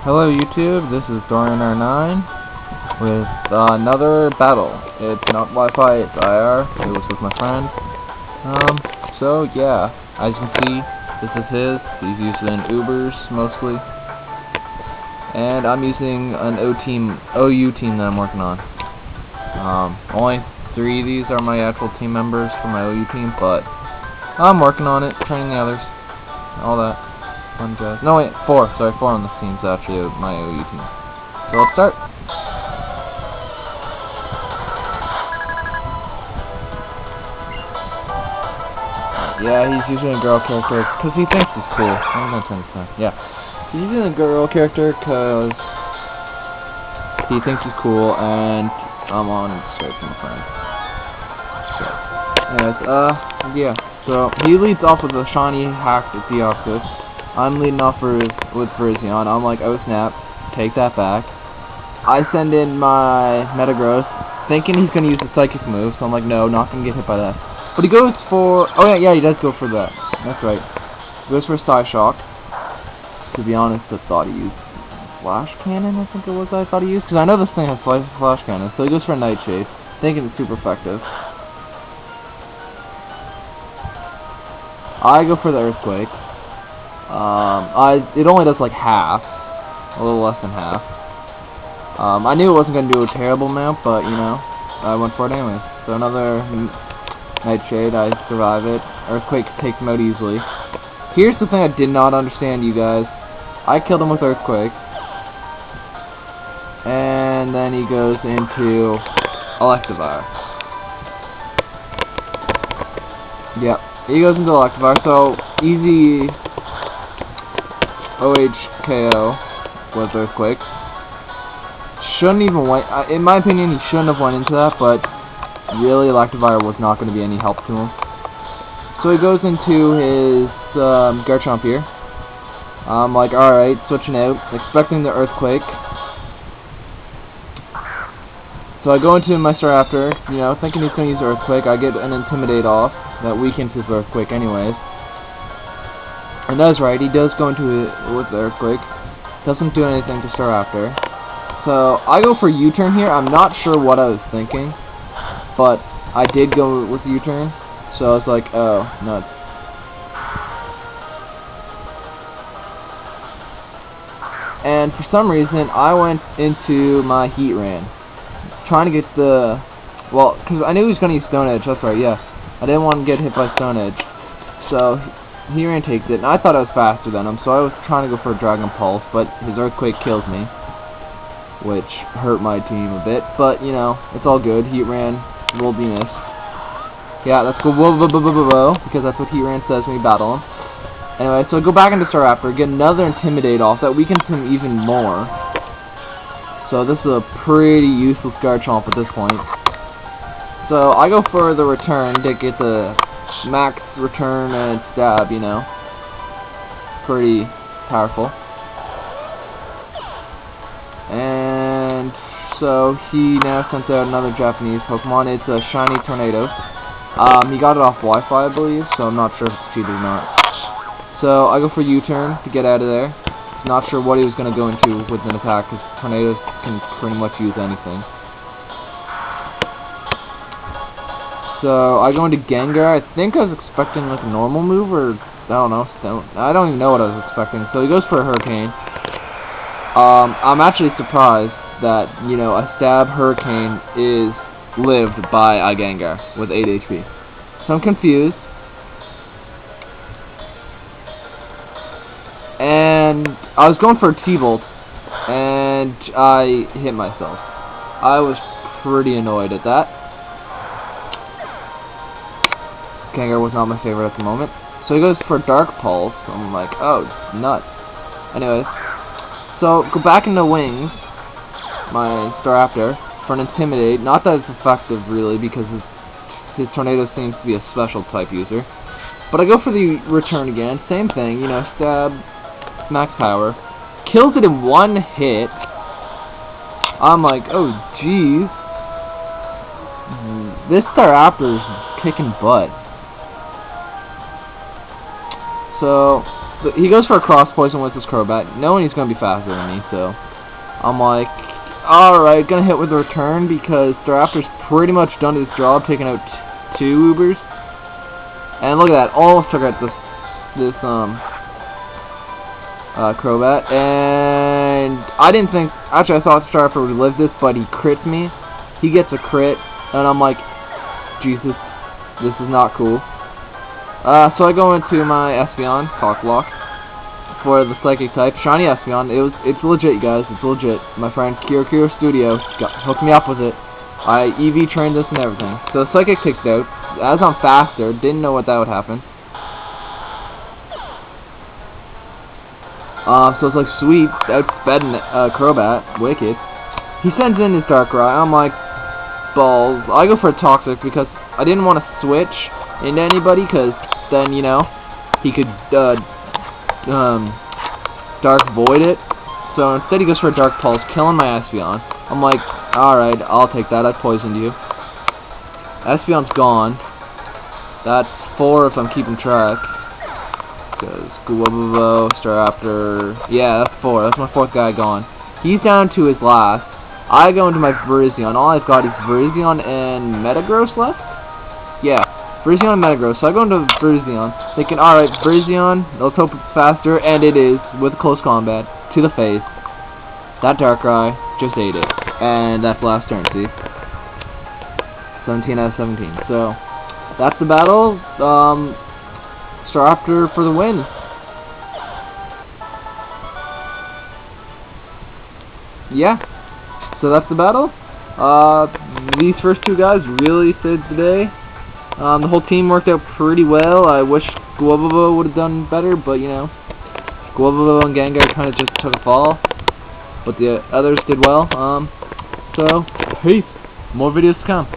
Hello YouTube, this is dorianR9 with another battle. It's not Wi-Fi, it's IR. It was with my friend. So yeah, as you can see, this is his. He's using Ubers mostly. And I'm using an OU team that I'm working on. Only 3 of these are my actual team members for my OU team, but I'm working on it, training the others, all that. No wait, 4 on the team's actually my OU team. So let's start. Yeah, he's using a girl character because he thinks it's cool. I'm gonna turn this on. Yeah, he's using a girl character because he thinks it's cool, and I'm on straight from a friend. So, anyways, yeah. So he leads off with a shiny hacked Deoxys. I'm leading off with Virizion. I'm like, oh snap, take that back. I send in my Metagross, thinking he's gonna use the psychic move, so I'm like, no, not gonna get hit by that. But he goes for, oh yeah, he does go for that. That's right. He goes for Psyshock. To be honest, I thought he used Flash Cannon, I think it was I thought he used, because I know this thing has Flash Cannon, so he goes for Nightshade, thinking it's super effective. I go for the Earthquake. It only does like half, a little less than half. I knew it wasn't going to do a terrible amount, but you know, I went for it anyways. So another Nightshade, I survive it. Earthquake takes him out easily. Here's the thing I did not understand, you guys. I killed him with Earthquake, and then he goes into Electivire. Yep, he goes into Electivire, so easy OHKO with Earthquake. Shouldn't even went, in my opinion, he shouldn't have went into that, but really Electivire was not going to be any help to him. So he goes into his Garchomp here. I'm like, alright, switching out, expecting the Earthquake. So I go into my Staraptor, you know, thinking he's going to use Earthquake. I get an Intimidate off that weakens his Earthquake anyways. And that's right, he does go into it with the Earthquake. Doesn't do anything to Staraptor. So I go for U-turn here. I'm not sure what I was thinking, but I did go with U-turn. So I was like, oh, nuts. And for some reason, I went into my Heatran, trying to get the, well, because I knew he was going to use Stone Edge. That's right, yes. I didn't want to get hit by Stone Edge. So Heatran takes it, and I thought I was faster than him, so I was trying to go for a Dragon Pulse, but his Earthquake kills me, which hurt my team a bit, but, you know, it's all good. Heatran will be missed. Yeah, let's go whoa, because that's what Heatran says when we battle him. Anyway, so I go back into Staraptor, get another Intimidate off, that weakens him even more. So this is a pretty useless Garchomp at this point. So I go for the return to get the max return and stab, you know. Pretty powerful. And so he now sends out another Japanese Pokemon. It's a shiny Tornado. He got it off Wi-Fi, I believe, so I'm not sure if it's cheated or not. So I go for U-turn to get out of there. Not sure what he was going to go into with an attack, because Tornadoes can pretty much use anything. So I go into Gengar. I think I was expecting like a normal move, or I don't know. I don't even know what I was expecting. So he goes for a Hurricane. I'm actually surprised that, you know, a Stab Hurricane is lived by a Gengar with 8 HP. So I'm confused. And I was going for a T-Bolt, and I hit myself. I was pretty annoyed at that. Gengar was not my favorite at the moment. So he goes for Dark Pulse. I'm like, oh, nuts. Anyways, so go back into Wings, my Staraptor, for an Intimidate. Not that it's effective, really, because his Tornado seems to be a special type user. But I go for the return again. Same thing, you know, stab, max power. Kills it in one hit. I'm like, oh, jeez. This Staraptor is kicking butt. So he goes for a cross poison with his Crobat, knowing he's gonna be faster than me. So I'm like, all right, gonna hit with a return because Staraptor's pretty much done his job, taking out 2 Ubers. And look at that, almost took out this Crobat, and I didn't think, actually I thought Staraptor would live this, but he crits me. He gets a crit, and I'm like, Jesus, this is not cool. So I go into my Espeon, Cockblock, for the Psychic type, Shiny Espeon. It's legit, you guys, it's legit. My friend Kiro Studio hooked me up with it. I EV trained this and everything. So the Psychic takes it out. As I'm faster, didn't know what that would happen. So it's like, sweet, outsped Crobat, wicked. He sends in his Darkrai, I'm like, balls. I go for a Toxic because I didn't want to switch into anybody, because then, you know, he could, Dark Void it. So instead he goes for a Dark Pulse, killing my Espeon. I'm like, alright, I'll take that, I poisoned you. Espeon's gone. That's 4 if I'm keeping track. Because Guabobo, Staraptor, yeah, that's 4. That's my 4th guy gone. He's down to his last. I go into my Virizion. All I've got is Virizion and Metagross left? Yeah, Virizion and Metagross. So I go into Virizion, thinking, alright, Virizion, let's hope it's faster, and it is, with close combat, to the face. That Darkrai just ate it. And that's last turn, see? 17 out of 17. So, that's the battle. Staraptor for the win. Yeah. So that's the battle. These first 2 guys really saved the day. The whole team worked out pretty well. I wish Guabobo would have done better, but you know, Guabobo and Gengar kind of just took a fall, but the others did well. So peace. More videos to come.